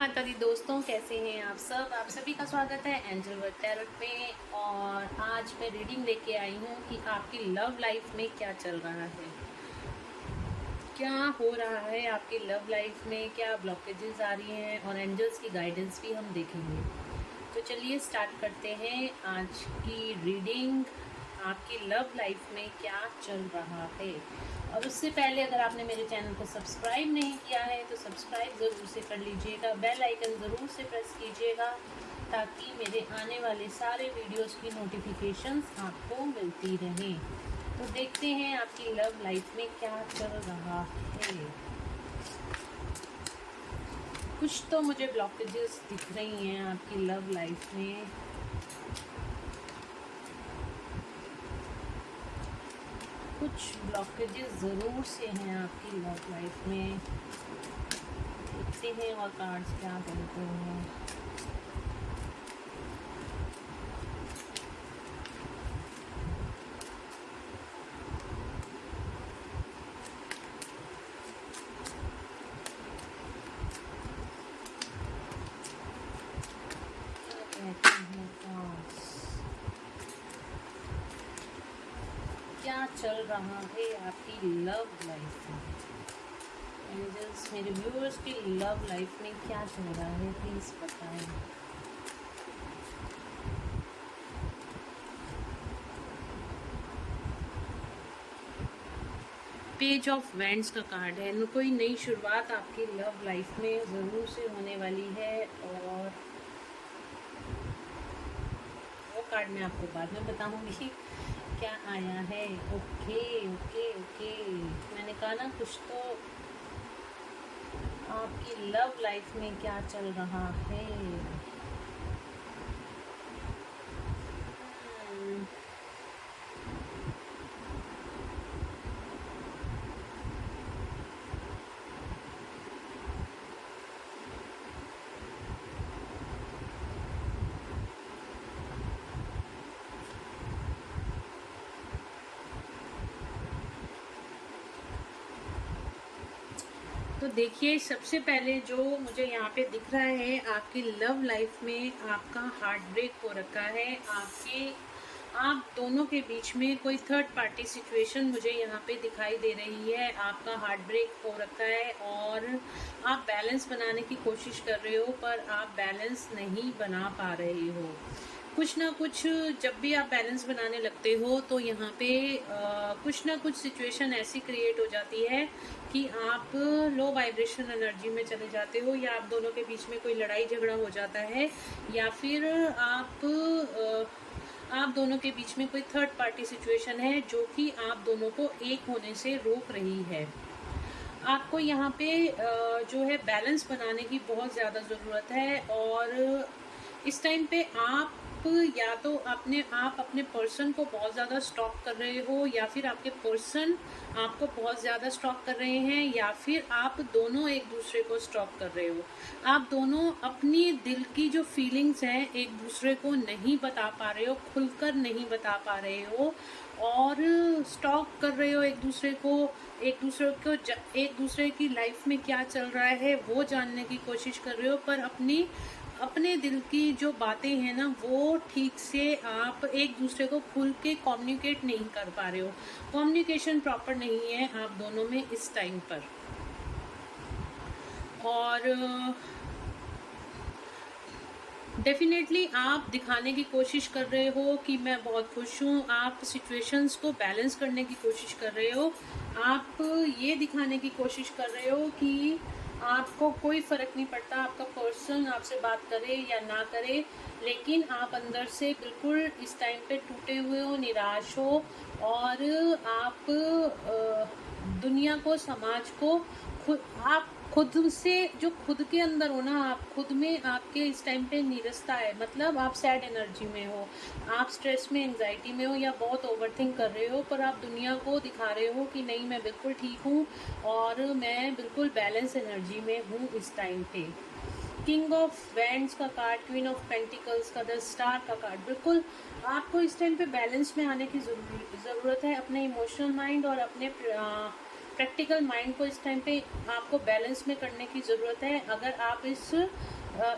माता दी दोस्तों, कैसे हैं आप सब। आप सभी का स्वागत है एंजल वर्ड टैरोट में। और आज मैं रीडिंग लेके आई हूँ कि आपकी लव लाइफ में क्या चल रहा है, क्या हो रहा है आपकी लव लाइफ में, क्या ब्लॉकेजेस आ रही हैं और एंजल्स की गाइडेंस भी हम देखेंगे। तो चलिए स्टार्ट करते हैं आज की रीडिंग। आपकी लव लाइफ में क्या चल रहा है। और उससे पहले अगर आपने मेरे चैनल को सब्सक्राइब नहीं किया है तो सब्सक्राइब ज़रूर से कर लीजिएगा, बेल आइकन ज़रूर से प्रेस कीजिएगा ताकि मेरे आने वाले सारे वीडियोस की नोटिफिकेशंस आपको मिलती रहें। तो देखते हैं आपकी लव लाइफ में क्या चल रहा है। कुछ तो मुझे ब्लॉकेजेस दिख रही हैं आपकी लव लाइफ में। कुछ ब्लॉकेजेस ज़रूर से हैं आपकी लव लाइफ में। देखते हैं और कार्ड्स क्या कहते हैं। क्या चल रहा है आपकी लव लाइफ में। एंजल्स, मेरे व्यूअर्स की लव लाइफ में क्या चल रहा है, प्लीज़ बताएं। पेज ऑफ वेंट्स का कार्ड है। कोई नई शुरुआत आपकी लव लाइफ में ज़रूर से होने वाली है। और वो कार्ड मैं आपको बाद में बताऊंगी क्या आया है। ओके ओके ओके, मैंने कहा ना कुछ तो आपकी लव लाइफ में क्या चल रहा है। तो देखिए, सबसे पहले जो मुझे यहाँ पे दिख रहा है, आपकी लव लाइफ में आपका हार्ट ब्रेक हो रखा है। आप दोनों के बीच में कोई थर्ड पार्टी सिचुएशन मुझे यहाँ पे दिखाई दे रही है। आपका हार्ट ब्रेक हो रखा है और आप बैलेंस बनाने की कोशिश कर रहे हो पर आप बैलेंस नहीं बना पा रहे हो। कुछ ना कुछ, जब भी आप बैलेंस बनाने लगते हो तो यहाँ पे कुछ ना कुछ सिचुएशन ऐसी क्रिएट हो जाती है कि आप लो वाइब्रेशन एनर्जी में चले जाते हो, या आप दोनों के बीच में कोई लड़ाई झगड़ा हो जाता है, या फिर आप दोनों के बीच में कोई थर्ड पार्टी सिचुएशन है जो कि आप दोनों को एक होने से रोक रही है। आपको यहाँ पे जो है बैलेंस बनाने की बहुत ज़्यादा ज़रूरत है। और इस टाइम पे आप या तो अपने पर्सन को बहुत ज़्यादा स्टॉक कर रहे हो, या फिर आपके पर्सन आपको बहुत ज़्यादा स्टॉक कर रहे हैं, या फिर आप दोनों एक दूसरे को स्टॉक कर रहे हो। आप दोनों अपनी दिल की जो फीलिंग्स हैं एक दूसरे को नहीं बता पा रहे हो, खुलकर नहीं बता पा रहे हो, और स्टॉक कर रहे हो एक दूसरे की लाइफ में क्या चल रहा है वो जानने की कोशिश कर रहे हो, पर अपने दिल की जो बातें हैं ना वो ठीक से आप एक दूसरे को खुल के कम्युनिकेट नहीं कर पा रहे हो। कम्युनिकेशन प्रॉपर नहीं है आप दोनों में इस टाइम पर। और डेफिनेटली आप दिखाने की कोशिश कर रहे हो कि मैं बहुत खुश हूँ। आप सिचुएशंस को बैलेंस करने की कोशिश कर रहे हो। आप ये दिखाने की कोशिश कर रहे हो कि आपको कोई फ़र्क नहीं पड़ता आपका पर्सन आपसे बात करे या ना करे, लेकिन आप अंदर से बिल्कुल इस टाइम पे टूटे हुए हो, निराश हो, और आप दुनिया को, समाज को, आप खुद से, जो खुद के अंदर हो ना, आप खुद में आपके इस टाइम पे नीरसता है। मतलब आप सैड एनर्जी में हो, आप स्ट्रेस में, एंजाइटी में हो, या बहुत ओवरथिंक कर रहे हो, पर आप दुनिया को दिखा रहे हो कि नहीं, मैं बिल्कुल ठीक हूँ और मैं बिल्कुल बैलेंस एनर्जी में हूँ इस टाइम पे। किंग ऑफ वैंड्स का कार्ड, क्वीन ऑफ पेंटिकल्स का, द स्टार का कार्ड। बिल्कुल आपको इस टाइम पे बैलेंस में आने की ज़रूरत है। अपने इमोशनल माइंड और अपने प्रैक्टिकल माइंड को इस टाइम पे आपको बैलेंस में करने की ज़रूरत है। अगर आप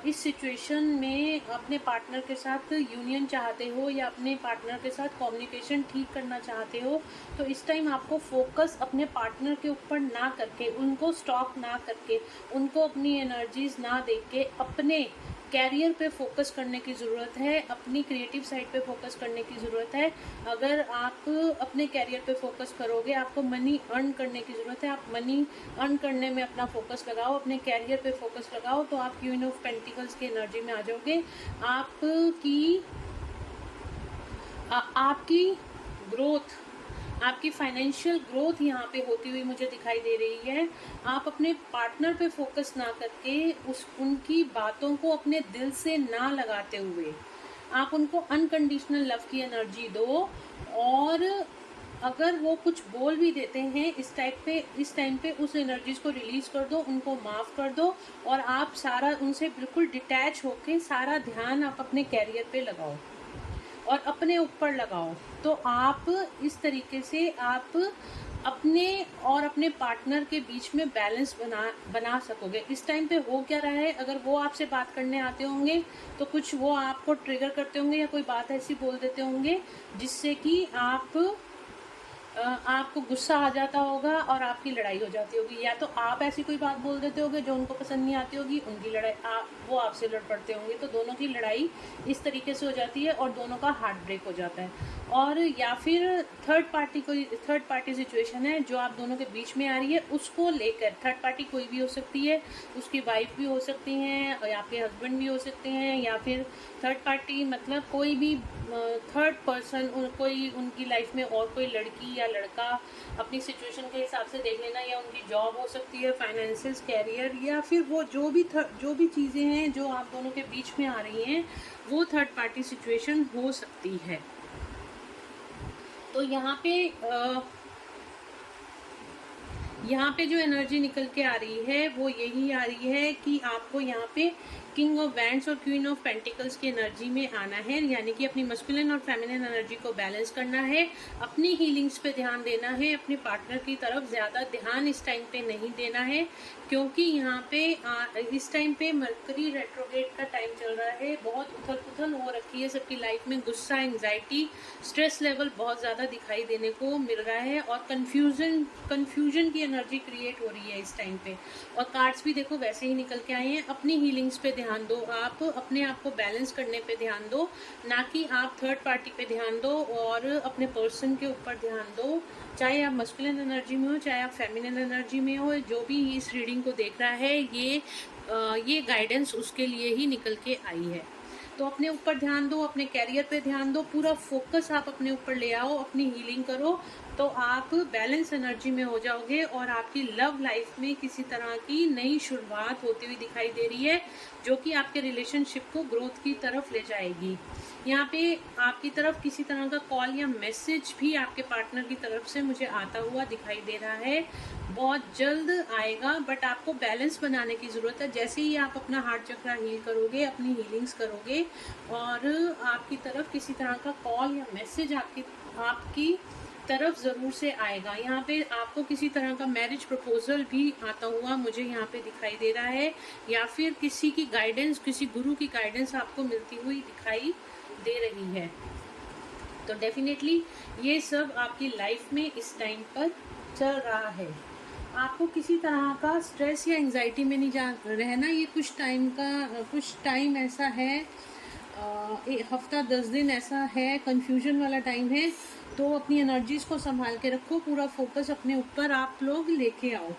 इस सिचुएशन में अपने पार्टनर के साथ यूनियन चाहते हो या अपने पार्टनर के साथ कम्युनिकेशन ठीक करना चाहते हो, तो इस टाइम आपको फोकस अपने पार्टनर के ऊपर ना करके, उनको स्टॉप ना करके, उनको अपनी एनर्जीज ना देख के अपने कैरियर पे फोकस करने की ज़रूरत है, अपनी क्रिएटिव साइड पे फोकस करने की ज़रूरत है। अगर आप अपने कैरियर पे फोकस करोगे, आपको मनी अर्न करने की ज़रूरत है, आप मनी अर्न करने में अपना फोकस लगाओ, अपने कैरियर पे फोकस लगाओ, तो आप क्वीन ऑफ पेंटिकल्स की एनर्जी में आ जाओगे। आपकी ग्रोथ, आपकी फाइनेंशियल ग्रोथ यहाँ पे होती हुई मुझे दिखाई दे रही है। आप अपने पार्टनर पे फोकस ना करके उनकी बातों को अपने दिल से ना लगाते हुए आप उनको अनकंडीशनल लव की एनर्जी दो। और अगर वो कुछ बोल भी देते हैं इस टाइम पे उस एनर्जीज को रिलीज कर दो, उनको माफ़ कर दो और आप सारा उनसे बिल्कुल डिटैच होके सारा ध्यान आप अपने कैरियर पे लगाओ और अपने ऊपर लगाओ। तो आप इस तरीके से आप अपने और अपने पार्टनर के बीच में बैलेंस बना सकोगे। इस टाइम पे हो क्या रहा है, अगर वो आपसे बात करने आते होंगे तो कुछ वो आपको ट्रिगर करते होंगे या कोई बात ऐसी बोल देते होंगे जिससे कि आपको गुस्सा आ जाता होगा और आपकी लड़ाई हो जाती होगी, या तो आप ऐसी कोई बात बोल देते होगे जो उनको पसंद नहीं आती होगी, उनकी लड़ाई वो आपसे लड़ पड़ते होंगे, तो दोनों की लड़ाई इस तरीके से हो जाती है और दोनों का हार्ट ब्रेक हो जाता है। और या फिर थर्ड पार्टी सिचुएशन है जो आप दोनों के बीच में आ रही है, उसको लेकर थर्ड पार्टी कोई भी हो सकती है, उसकी वाइफ भी हो सकती हैं या आपके हस्बैंड भी हो सकते हैं, या फिर थर्ड पार्टी मतलब कोई भी थर्ड पर्सन, कोई उनकी लाइफ में और कोई लड़की या लड़का अपनी सिचुएशन के हिसाब से देख लेना, या उनकी जॉब हो सकती है, फाइनेंसेस, कैरियर, या फिर वो जो भी चीज़ें हैं जो आप दोनों के बीच में आ रही हैं वो थर्ड पार्टी सिचुएशन हो सकती है। तो यहाँ पे जो एनर्जी निकल के आ रही है वो यही आ रही है कि आपको यहाँ पे किंग ऑफ वैंड्स और क्वीन ऑफ पेंटिकल्स की एनर्जी में आना है, यानी कि अपनी मस्कुलिन और फेमिनिन एनर्जी को बैलेंस करना है, अपनी हीलिंग्स पे ध्यान देना है, अपने पार्टनर की तरफ ज़्यादा ध्यान इस टाइम पे नहीं देना है, क्योंकि यहाँ पे इस टाइम पे मरकरी रेट्रोग्रेड का टाइम चल रहा है। बहुत उथल पुथल हो रखी है सबकी लाइफ में, गुस्सा, एंग्जाइटी, स्ट्रेस लेवल बहुत ज़्यादा दिखाई देने को मिल रहा है और कन्फ्यूजन की एनर्जी क्रिएट हो रही है इस टाइम पे। और कार्ड्स भी देखो वैसे ही निकल के आए हैं। अपनी हीलिंग्स पे ध्यान दो, आप अपने आप को बैलेंस करने पे ध्यान दो, ना कि आप थर्ड पार्टी पे ध्यान दो और अपने पर्सन के ऊपर ध्यान दो। चाहे आप मस्कुलिन एनर्जी में हो, चाहे आप फेमिनिन एनर्जी में हो, जो भी इस रीडिंग को देख रहा है ये गाइडेंस उसके लिए ही निकल के आई है। तो अपने ऊपर ध्यान दो, अपने कैरियर पे ध्यान दो, पूरा फोकस आप अपने ऊपर ले आओ, अपनी हीलिंग करो, तो आप बैलेंस एनर्जी में हो जाओगे और आपकी लव लाइफ में किसी तरह की नई शुरुआत होती हुई दिखाई दे रही है, जो कि आपके रिलेशनशिप को ग्रोथ की तरफ ले जाएगी। यहाँ पे आपकी तरफ किसी तरह का कॉल या मैसेज भी आपके पार्टनर की तरफ से मुझे आता हुआ दिखाई दे रहा है, बहुत जल्द आएगा, बट आपको बैलेंस बनाने की ज़रूरत है। जैसे ही आप अपना हार्ट चक्रा हील करोगे, अपनी हीलिंग्स करोगे, और आपकी तरफ किसी तरह का कॉल या मैसेज आपकी तरफ ज़रूर से आएगा। यहाँ पे आपको किसी तरह का मैरिज प्रपोजल भी आता हुआ मुझे यहाँ पे दिखाई दे रहा है, या फिर किसी की गाइडेंस, किसी गुरु की गाइडेंस आपको मिलती हुई दिखाई दे रही है। तो डेफिनेटली ये सब आपकी लाइफ में इस टाइम पर चल रहा है। आपको किसी तरह का स्ट्रेस या एंजाइटी में नहीं रहना। ये कुछ टाइम ऐसा है, एक हफ्ता 10 दिन ऐसा है, कंफ्यूजन वाला टाइम है। तो अपनी एनर्जीज को संभाल के रखो, पूरा फोकस अपने ऊपर आप लोग लेके आओ,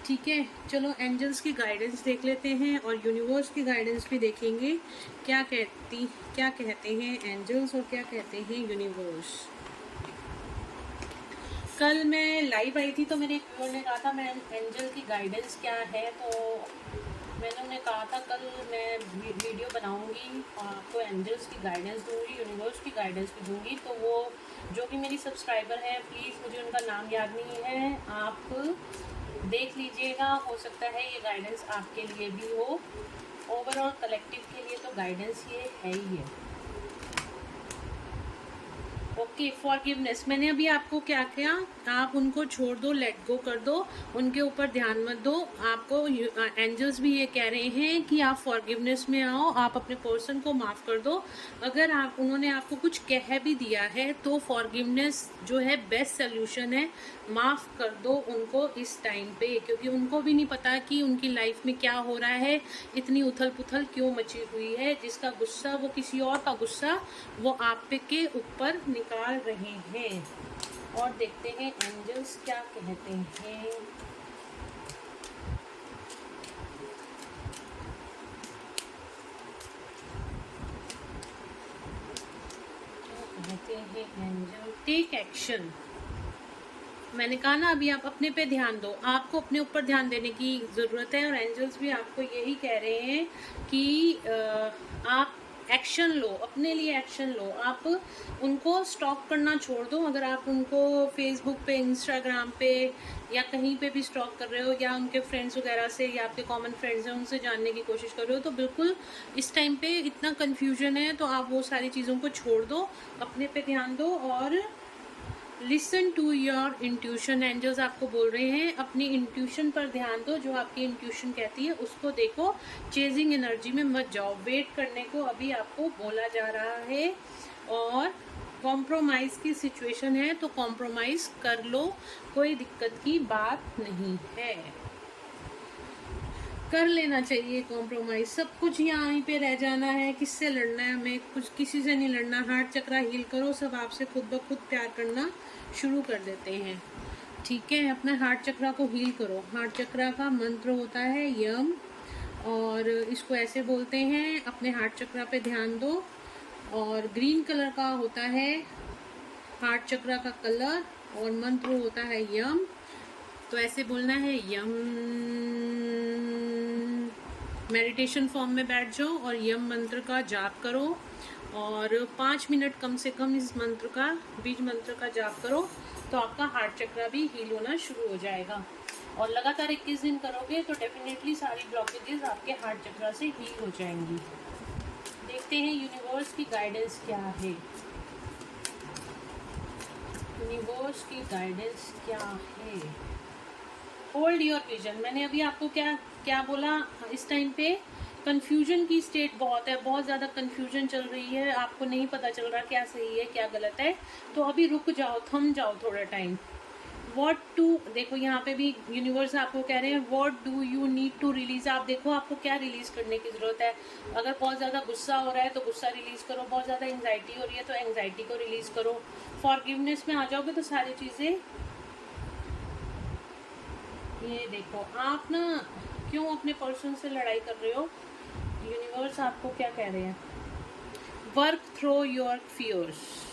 ठीक है। चलो एंजल्स की गाइडेंस देख लेते हैं और यूनिवर्स की गाइडेंस भी देखेंगे, क्या कहते हैं एंजल्स और क्या कहते हैं यूनिवर्स। कल मैं लाइव आई थी तो मेरे एक व्यूअर ने कहा था मैं एंजल की गाइडेंस क्या है, तो मैंने उन्हें कहा था कल मैं वीडियो बनाऊंगी और आपको एंजल्स की गाइडेंस दूंगी, यूनिवर्स की गाइडेंस भी दूंगी। तो वो जो कि मेरी सब्सक्राइबर है, प्लीज़, मुझे उनका नाम याद नहीं है, आप देख लीजिएगा, हो सकता है ये गाइडेंस आपके लिए भी हो। ओवरऑल कलेक्टिव के लिए तो गाइडेंस ये है ही है। Okay, forgiveness. मैंने अभी आपको क्या किया, आप उनको छोड़ दो, लेट गो कर दो, उनके ऊपर ध्यान मत दो। आपको एंजल्स भी ये कह रहे हैं कि आप फॉरगिवनेस में आओ, आप अपने पर्सन को माफ़ कर दो। अगर आप उन्होंने आपको कुछ कह भी दिया है तो फॉरगिवनेस जो है बेस्ट सोल्यूशन है। माफ़ कर दो उनको इस टाइम पे, क्योंकि उनको भी नहीं पता कि उनकी लाइफ में क्या हो रहा है, इतनी उथल पुथल क्यों मची हुई है। जिसका गुस्सा, वो किसी और का गुस्सा वो आप पे के ऊपर निकाल रहे हैं। और देखते हैं एंजल्स क्या कहते हैं। क्या कहते हैं एंजल? Take action. मैंने कहा ना, अभी आप अपने पे ध्यान दो, आपको अपने ऊपर ध्यान देने की ज़रूरत है। और एंजल्स भी आपको यही कह रहे हैं कि आप एक्शन लो, अपने लिए एक्शन लो। आप उनको स्टॉक करना छोड़ दो। अगर आप उनको फेसबुक पे, इंस्टाग्राम पे या कहीं पे भी स्टॉक कर रहे हो, या उनके फ्रेंड्स वगैरह से, या आपके कॉमन फ्रेंड्स हैं उनसे जानने की कोशिश कर रहे हो, तो बिल्कुल इस टाइम पे इतना कन्फ्यूजन है तो आप वो सारी चीज़ों को छोड़ दो, अपने पे ध्यान दो और listen to your intuition. Angels आपको बोल रहे हैं अपनी इंट्यूशन पर ध्यान दो, जो आपकी इंट्यूशन कहती है उसको देखो। चेजिंग एनर्जी में मत जाओ, वेट करने को अभी आपको बोला जा रहा है। और कॉम्प्रोमाइज़ की सिचुएशन है तो कॉम्प्रोमाइज़ कर लो, कोई दिक्कत की बात नहीं है, कर लेना चाहिए कॉम्प्रोमाइज़। सब कुछ यहाँ पे रह जाना है, किससे लड़ना है हमें, कुछ किसी से नहीं लड़ना। हार्ट चक्रा हील करो, सब आपसे खुद ब खुद प्यार करना शुरू कर देते हैं। ठीक है, अपना हार्ट चक्रा को हील करो। हार्ट चक्रा का मंत्र होता है यम, और इसको ऐसे बोलते हैं, अपने हार्ट चक्रा पे ध्यान दो। और ग्रीन कलर का होता है हार्ट चक्रा का कलर, और मंत्र होता है यम। तो ऐसे बोलना है यम। मेडिटेशन फॉर्म में बैठ जाओ और यम मंत्र का जाप करो, और 5 मिनट कम से कम इस मंत्र का, बीज मंत्र का जाप करो, तो आपका हार्ट चक्रा भी हील होना शुरू हो जाएगा। और लगातार 21 दिन करोगे तो डेफिनेटली सारी ब्लॉकेजेस आपके हार्ट चक्रा से हील हो जाएंगी। देखते हैं यूनिवर्स की गाइडेंस क्या है। यूनिवर्स की गाइडेंस क्या है? Hold your vision. मैंने अभी आपको क्या क्या बोला, इस टाइम पे कन्फ्यूजन की स्टेट बहुत है, बहुत ज़्यादा कन्फ्यूजन चल रही है, आपको नहीं पता चल रहा क्या सही है क्या गलत है। तो अभी रुक जाओ, थम जाओ थोड़ा टाइम। वॉट टू, देखो यहाँ पे भी यूनिवर्स आपको कह रहे हैं what do you need to release. आप देखो आपको क्या रिलीज करने की ज़रूरत है। अगर बहुत ज़्यादा गुस्सा हो रहा है तो गुस्सा रिलीज़ करो, बहुत ज़्यादा एंग्जाइटी हो रही है तो एंग्जाइटी को रिलीज़ करो। फॉरगिवनेस में आ जाओगे तो सारी चीज़ें, ये देखो आप ना क्यों अपने पर्सन से लड़ाई कर रहे हो। यूनिवर्स आपको क्या कह रहे हैं, वर्क थ्रू योर फियर्स।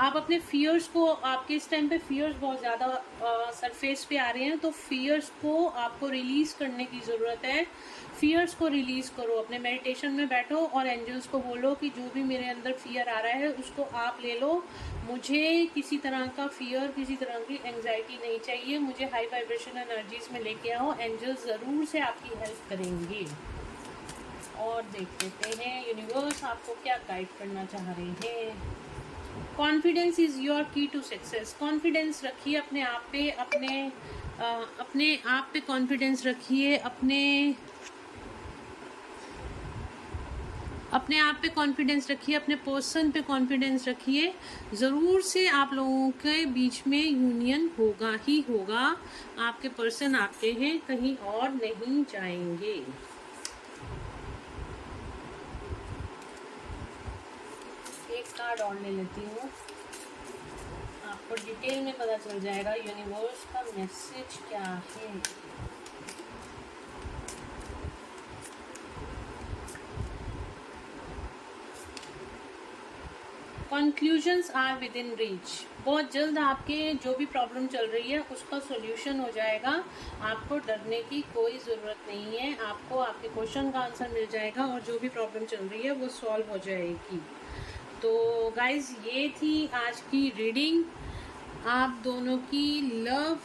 आप अपने फियर्स को, आपके इस टाइम पे फियर्स बहुत ज़्यादा सरफेस पे आ रहे हैं, तो फियर्स को आपको रिलीज़ करने की ज़रूरत है। फियर्स को रिलीज़ करो, अपने मेडिटेशन में बैठो और एंजल्स को बोलो कि जो भी मेरे अंदर फियर आ रहा है उसको आप ले लो। मुझे किसी तरह का फियर, किसी तरह की एंग्जाइटी नहीं चाहिए, मुझे हाई वाइब्रेशन एनर्जीज में लेके आओ। एंजल्स ज़रूर से आपकी हेल्प करेंगे। और देख लेते हैं यूनिवर्स आपको क्या गाइड करना चाह रहे हैं। कॉन्फिडेंस इज़ योर की टू सक्सेस। कॉन्फिडेंस रखिए अपने आप पे, अपने आप पे कॉन्फिडेंस रखिए, अपने आप पे कॉन्फिडेंस रखिए, अपने पर्सन पे कॉन्फिडेंस रखिए। ज़रूर से आप लोगों के बीच में यूनियन होगा ही होगा। आपके पर्सन आपके हैं, कहीं और नहीं जाएंगे। एक कार्ड और ले लेती हूँ, आपको डिटेल में पता चल जाएगा यूनिवर्स का मैसेज क्या है। Conclusions are within reach. बहुत जल्द आपके जो भी प्रॉब्लम चल रही है उसका सॉल्यूशन हो जाएगा। आपको डरने की कोई ज़रूरत नहीं है, आपको आपके क्वेश्चन का आंसर मिल जाएगा और जो भी प्रॉब्लम चल रही है वो सॉल्व हो जाएगी। तो गाइज ये थी आज की रीडिंग। आप दोनों की लव,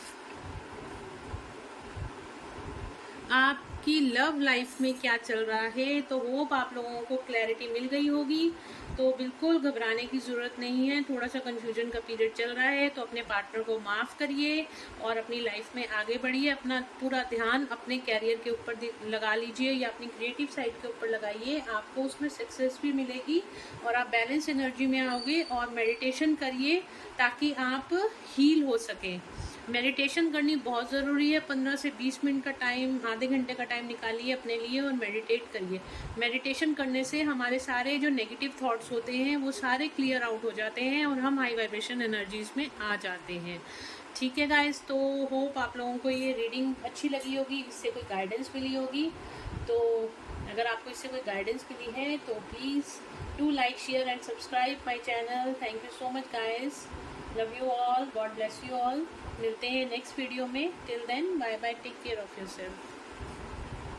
आपकी लव लाइफ में क्या चल रहा है, तो होप आप लोगों को क्लैरिटी मिल गई होगी। तो बिल्कुल घबराने की ज़रूरत नहीं है। थोड़ा सा कन्फ्यूजन का पीरियड चल रहा है तो अपने पार्टनर को माफ़ करिए और अपनी लाइफ में आगे बढ़िए। अपना पूरा ध्यान अपने कैरियर के ऊपर लगा लीजिए या अपनी क्रिएटिव साइड के ऊपर लगाइए, आपको उसमें सक्सेस भी मिलेगी और आप बैलेंस एनर्जी में आओगे। और मेडिटेशन करिए ताकि आप हील हो सकें। मेडिटेशन करनी बहुत ज़रूरी है। 15 से 20 मिनट का टाइम, आधे घंटे का टाइम निकालिए अपने लिए और मेडिटेट करिए। मेडिटेशन करने से हमारे सारे जो नेगेटिव थॉट्स होते हैं वो सारे क्लियर आउट हो जाते हैं और हम हाई वाइब्रेशन एनर्जीज में आ जाते हैं। ठीक है गाइस, तो होप आप लोगों को ये रीडिंग अच्छी लगी होगी, इससे कोई गाइडेंस मिली होगी। तो अगर आपको इससे कोई गाइडेंस मिली है तो please do like, share and subscribe my channel. Thank you so much guys, love you all, God bless you all. मिलते हैं नेक्स्ट वीडियो में। Till then bye bye, take care of yourself.